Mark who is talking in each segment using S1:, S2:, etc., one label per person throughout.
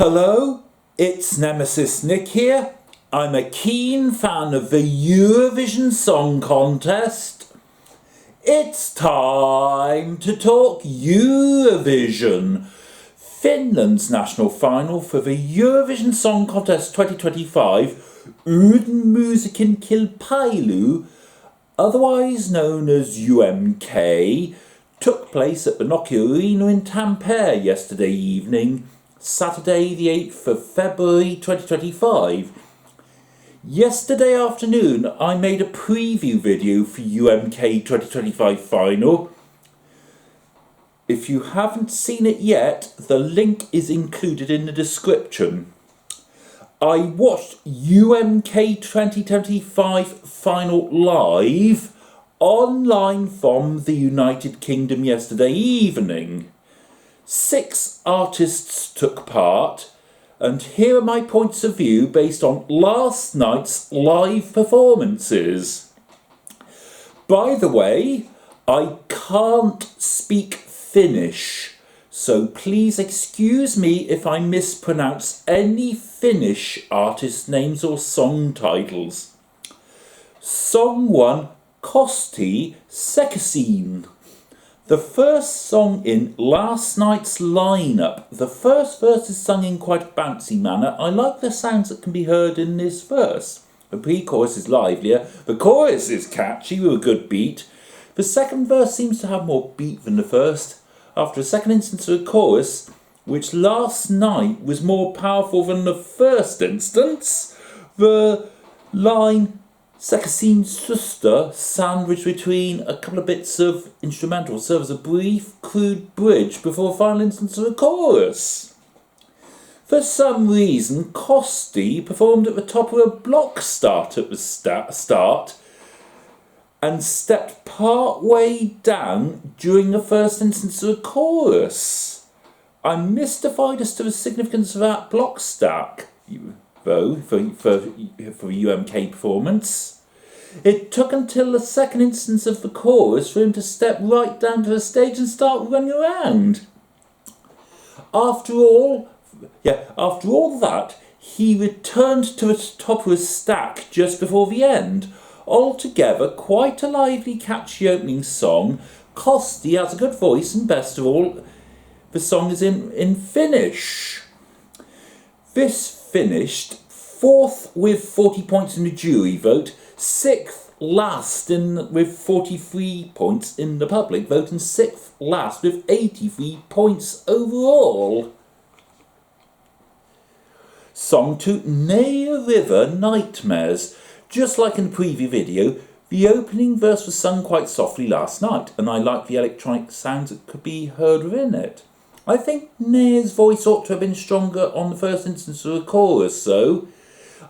S1: Hello, it's Nemesis Nick here. I'm a keen fan of the Eurovision Song Contest. It's time to talk Eurovision. Finland's national final for the Eurovision Song Contest 2025, Uuden Musiikin Kilpailu, otherwise known as UMK, took place at the Nokia Arena in Tampere yesterday evening, Saturday the 8th of February 2025. Yesterday afternoon I made a preview video for UMK 2025 final. If you haven't seen it yet, the link is included in the description. I watched UMK 2025 final live online from the United Kingdom yesterday evening. 6 artists took part, and here are my points of view based on last night's live performances. By the way, I can't speak Finnish, so please excuse me if I mispronounce any Finnish artist names or song titles. Song 1, Kosti Sekaisin. The first song in last night's lineup. The first verse is sung in quite a bouncy manner. I like the sounds that can be heard in this verse. The pre-chorus is livelier. The chorus is catchy with a good beat. The second verse seems to have more beat than the first. After a second instance of a chorus, which last night was more powerful than the first instance, the line Sekaisin Susta sandwiched between a couple of bits of instrumental serves as a brief, crude bridge before a final instance of a chorus. For some reason, Kosti performed at the top of a block start at the start and stepped part way down during the first instance of a chorus. I'm mystified as to the significance of that block stack, though, for UMK performance. It took until the second instance of the chorus for him to step right down to the stage and start running around. After all that, he returned to the top of his stack just before the end. Altogether, quite a lively, catchy opening song. Kosti has a good voice, and best of all, the song is in Finnish. This finished 4th with 40 points in the jury vote, 6th last with 43 points in the public vote, and 6th last with 83 points overall. Song 2, Nea River Nightmares. Just like in the preview video, the opening verse was sung quite softly last night, and I like the electronic sounds that could be heard within it. I think Nea's voice ought to have been stronger on the first instance of the chorus, so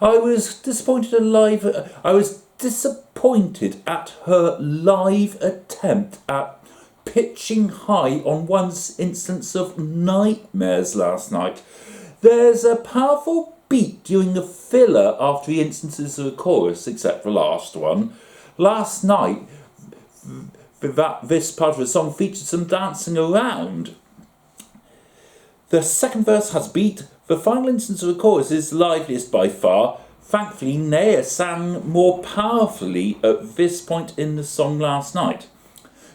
S1: I was disappointed at her live attempt at pitching high on one instance of Nightmares last night. There's a powerful beat during the filler after the instances of the chorus, except the last one. Last night, this part of the song featured some dancing around. The second verse has beat. The final instance of the chorus is the liveliest by far. Thankfully, Nea sang more powerfully at this point in the song last night.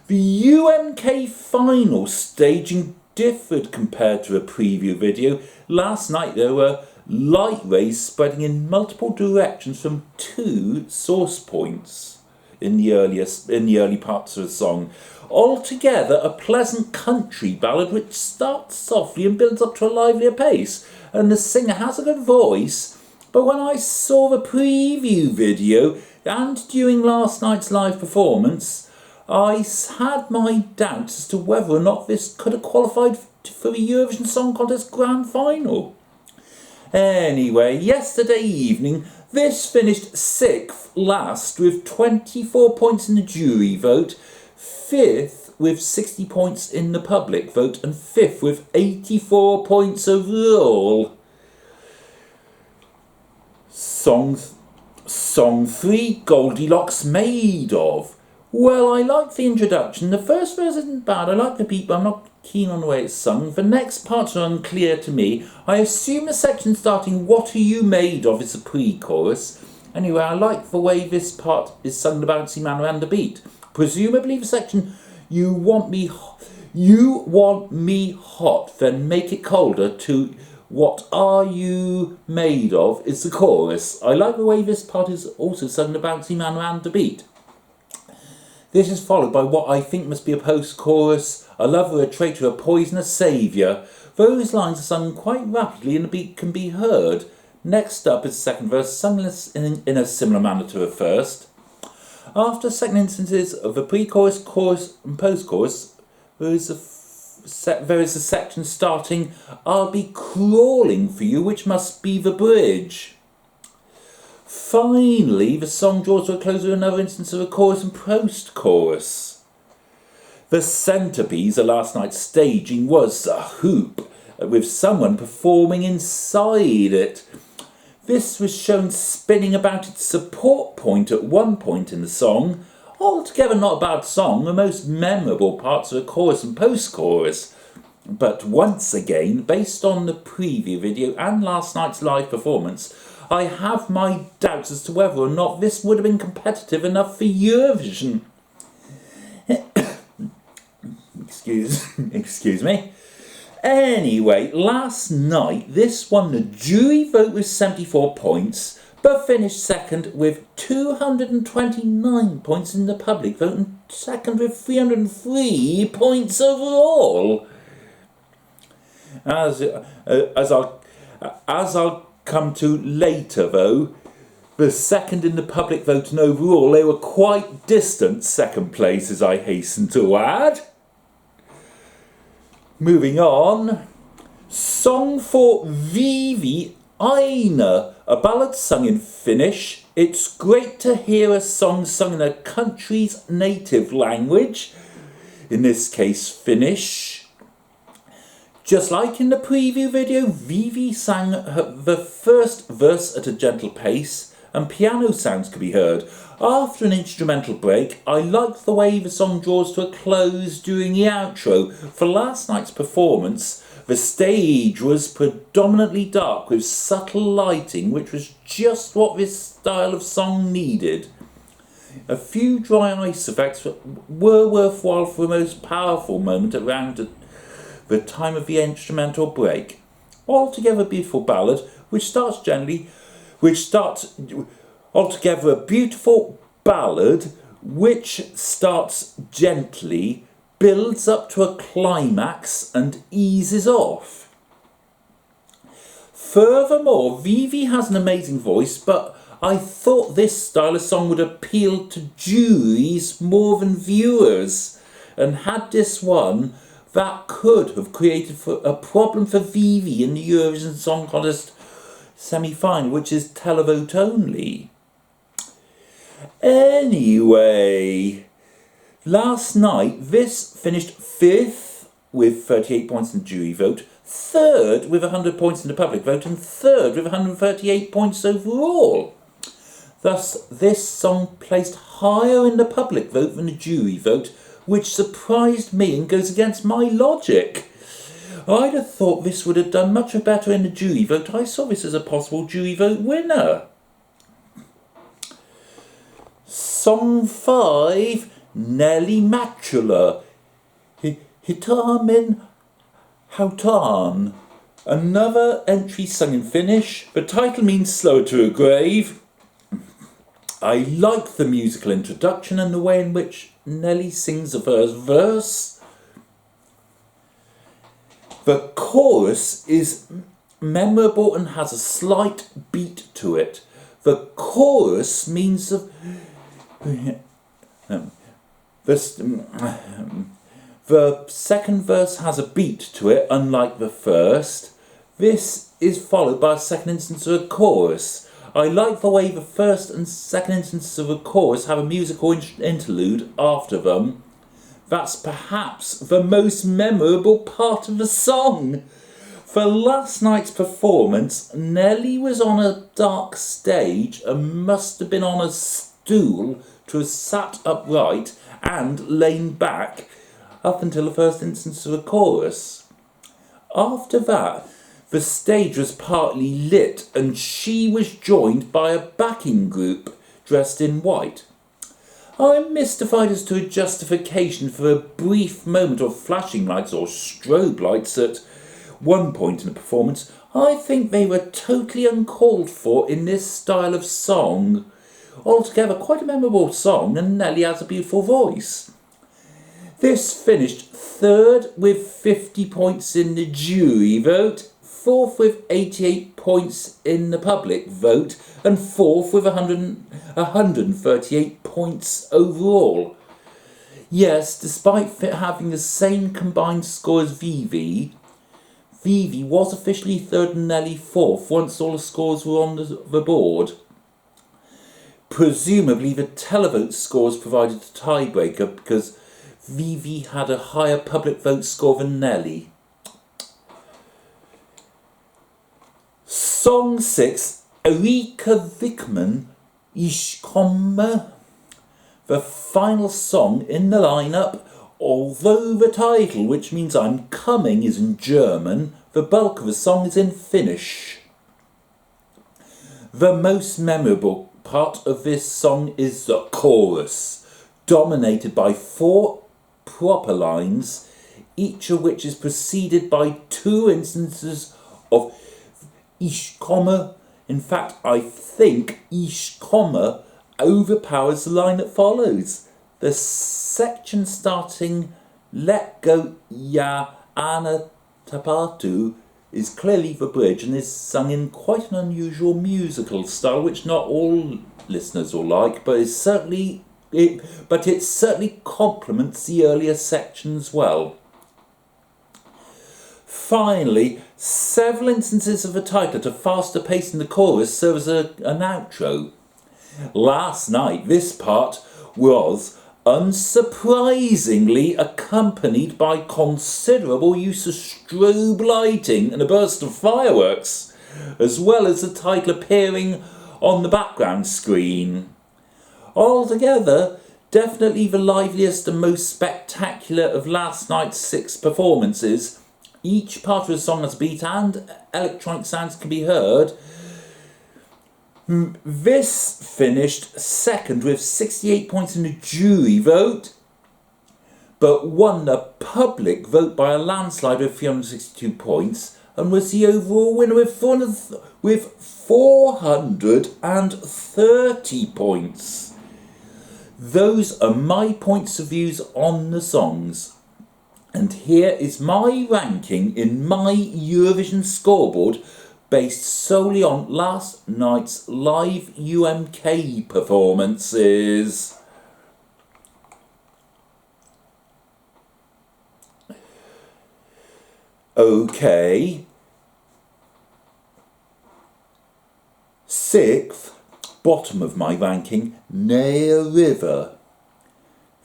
S1: The UMK final staging differed compared to a preview video. Last night there were light rays spreading in multiple directions from 2 source points in the early parts of the song. Altogether, a pleasant country ballad which starts softly and builds up to a livelier pace, and the singer has a good voice. But when I saw the preview video and during last night's live performance, I had my doubts as to whether or not this could have qualified for the Eurovision Song Contest Grand Final. Anyway, yesterday evening, this finished 6th last with 24 points in the jury vote, 5th with 60 points in the public vote, and 5th with 84 points overall. Song 3, Goldilocks Made Of. Well, I like the introduction. The first verse isn't bad. I like the beat, but I'm not keen on the way it's sung. The next parts are unclear to me. I assume the section starting "What are you made of" is a pre-chorus. Anyway, I like the way this part is sung, the bouncy man around the beat. Presumably the section "You want me hot, then make it colder" to "What are you made of" is the chorus. I like the way this part is also sung, the bouncy man around the beat. This is followed by what I think must be a post-chorus: "A lover, a traitor, a poisoner, saviour." Those lines are sung quite rapidly and the beat can be heard. Next up is the second verse, sung in a similar manner to the first. After second instances of the pre-chorus, chorus and post-chorus, there is a section starting "I'll be crawling for you," which must be the bridge. Finally, the song draws to a close with another instance of a chorus and post-chorus. The centrepiece of last night's staging was a hoop, with someone performing inside it. This was shown spinning about its support point at one point in the song. Altogether not a bad song, the most memorable parts are the chorus and post-chorus. But once again, based on the preview video and last night's live performance, I have my doubts as to whether or not this would have been competitive enough for Eurovision. Excuse me. Anyway, last night this won the jury vote with 74 points, but finished second with 229 points in the public vote and second with 303 points overall. As I'll come to later though, the second in the public vote and overall, they were quite distant second places, I hasten to add. Moving on, song for Vivi Aina, a ballad sung in Finnish. It's great to hear a song sung in a country's native language, in this case Finnish. Just like in the preview video, Vivi sang the first verse at a gentle pace and piano sounds could be heard. After an instrumental break, I liked the way the song draws to a close during the outro. For last night's performance, the stage was predominantly dark with subtle lighting, which was just what this style of song needed. A few dry ice effects were worthwhile for the most powerful moment around the time of the instrumental break. Altogether a beautiful ballad, altogether a beautiful ballad which starts gently, builds up to a climax and eases off. Furthermore, Vivi has an amazing voice, but I thought this style of song would appeal to juries more than viewers, and had this won, that could have created a problem for Vivi in the Eurovision Song Contest semi-final, which is televote only. Anyway, last night this finished 5th with 38 points in the jury vote, 3rd with 100 points in the public vote, and 3rd with 138 points overall. Thus, this song placed higher in the public vote than the jury vote, which surprised me and goes against my logic. I'd have thought this would have done much better in the jury vote. I saw this as a possible jury vote winner. Song 5, Nelly Matula, Hitamin Hautan. Another entry sung in Finnish. The title means slower to a grave. I like the musical introduction and the way in which Nelly sings the first verse. The chorus is memorable and has a slight beat to it. The chorus means the second verse has a beat to it, unlike the first. This is followed by a second instance of a chorus. I like the way the first and second instances of a chorus have a musical interlude after them. That's perhaps the most memorable part of the song. For last night's performance, Nelly was on a dark stage and must have been on a stool to have sat upright, and laid back up until the first instance of the chorus. After that, the stage was partly lit and she was joined by a backing group dressed in white. I'm mystified as to a justification for a brief moment of flashing lights or strobe lights at one point in the performance. I think they were totally uncalled for in this style of song. Altogether, quite a memorable song, and Nelly has a beautiful voice. This finished third with 50 points in the jury vote, fourth with 88 points in the public vote, and fourth with 138 points overall. Yes, despite having the same combined score as Vivi was officially third and Nelly fourth once all the scores were on the board. Presumably the televote scores provided a tiebreaker because Vivi had a higher public vote score than Nelly. Song 6, Erika Wickman, Ich komme. The final song in the lineup, although the title, which means I'm coming, is in German, the bulk of the song is in Finnish. The most memorable part of this song is the chorus, dominated by 4 proper lines, each of which is preceded by 2 instances of Ich komme. In fact, I think Ich komme overpowers the line that follows. The section starting Let Go Ja Anna Tapatu is clearly the bridge and is sung in quite an unusual musical style, which not all listeners will like, but it certainly complements the earlier sections well. Finally, several instances of the title at a faster pace in the chorus serve as an outro. Last night, this part was unsurprisingly accompanied by considerable use of strobe lighting and a burst of fireworks, as well as the title appearing on the background screen. Altogether, definitely the liveliest and most spectacular of last night's 6 performances. Each part of the song has a beat and electronic sounds can be heard. This finished second with 68 points in the jury vote, but won the public vote by a landslide with 362 points and was the overall winner with 430 points. Those are my points of views on the songs. And here is my ranking in My Eurovision Scoreboard, based solely on last night's live UMK performances. Okay. 6th, bottom of my ranking, Nea River.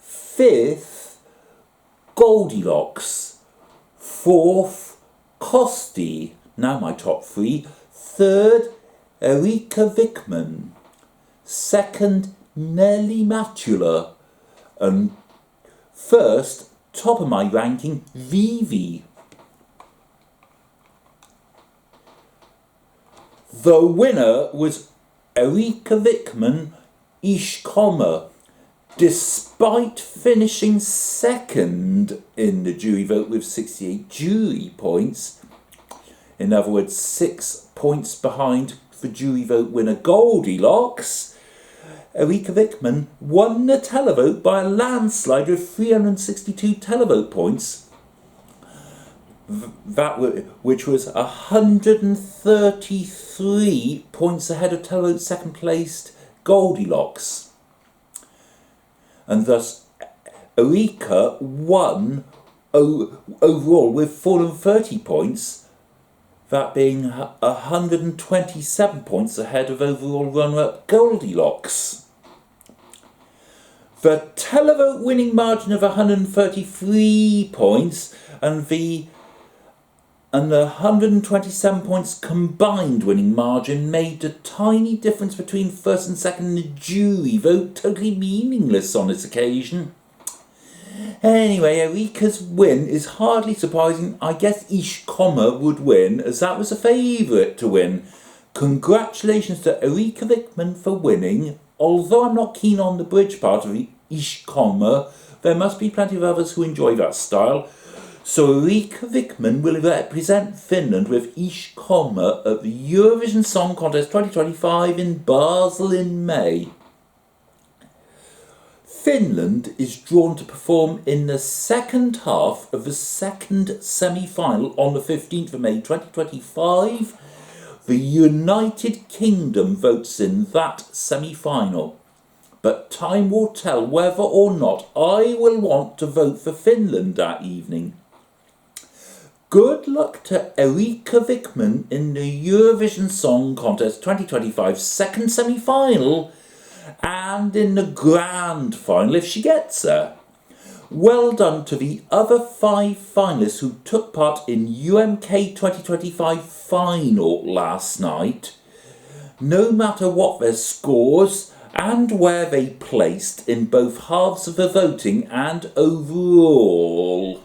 S1: 5th, Goldilocks. 4th, Kosti. Now my top 3. 3rd, Erika Wickman. 2nd, Nelly Matula. And 1st, top of my ranking, Vivi. The winner was Erika Wickman, Ich komme, despite finishing second in the jury vote with 68 jury points. In other words, 6 points behind the jury vote winner Goldilocks. Erika Wickman won the televote by a landslide with 362 televote points, which was 133 points ahead of televote second placed Goldilocks. And thus Erika won overall with 430 points, that being 127 points ahead of overall runner-up Goldilocks. The televote winning margin of 133 points and the 127 points combined winning margin made a tiny difference between first and second in the jury vote totally meaningless on this occasion. Anyway, Erika's win is hardly surprising. I guess Ish Kommer would win, as that was a favourite to win. Congratulations to Erika Wickman for winning. Although I'm not keen on the bridge part of Ish Kommer, there must be plenty of others who enjoy that style. So Erika Wickman will represent Finland with Ish Kommer at the Eurovision Song Contest 2025 in Basel in May. Finland is drawn to perform in the second half of the second semi-final on the 15th of May 2025. The United Kingdom votes in that semi-final. But time will tell whether or not I will want to vote for Finland that evening. Good luck to Erika Wickman in the Eurovision Song Contest 2025 second semi-final and in the grand final if she gets there. Well done to the other 5 finalists who took part in UMK 2025 final last night. No matter what their scores and where they placed in both halves of the voting and overall.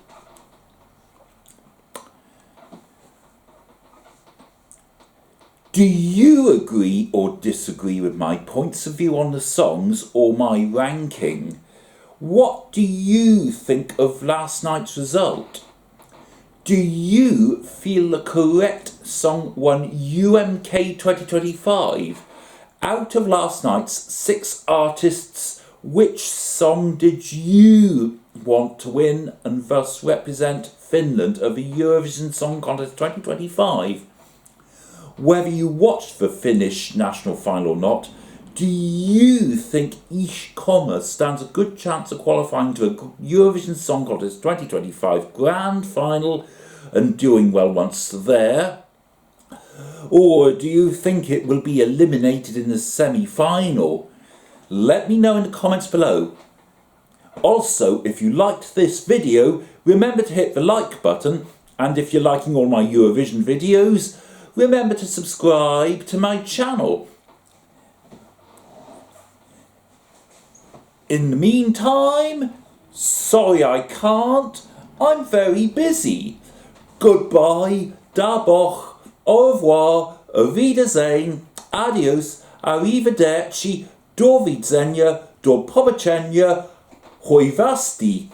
S1: Do you agree or disagree with my points of view on the songs or my ranking? What do you think of last night's result? Do you feel the correct song won UMK 2025? Out of last night's 6 artists, which song did you want to win and thus represent Finland at the Eurovision Song Contest 2025? Whether you watched the Finnish national final or not, do you think Ish Kommer stands a good chance of qualifying to a Eurovision Song Contest 2025 grand final and doing well once there? Or do you think it will be eliminated in the semi-final? Let me know in the comments below. Also, if you liked this video, remember to hit the like button, and if you're liking all my Eurovision videos, remember to subscribe to my channel. In the meantime, sorry I can't, I'm very busy. Goodbye, da boch, au revoir, auf Wiedersehen, adios, arrivederci, do widzenia, do poboczenia, hojwasti.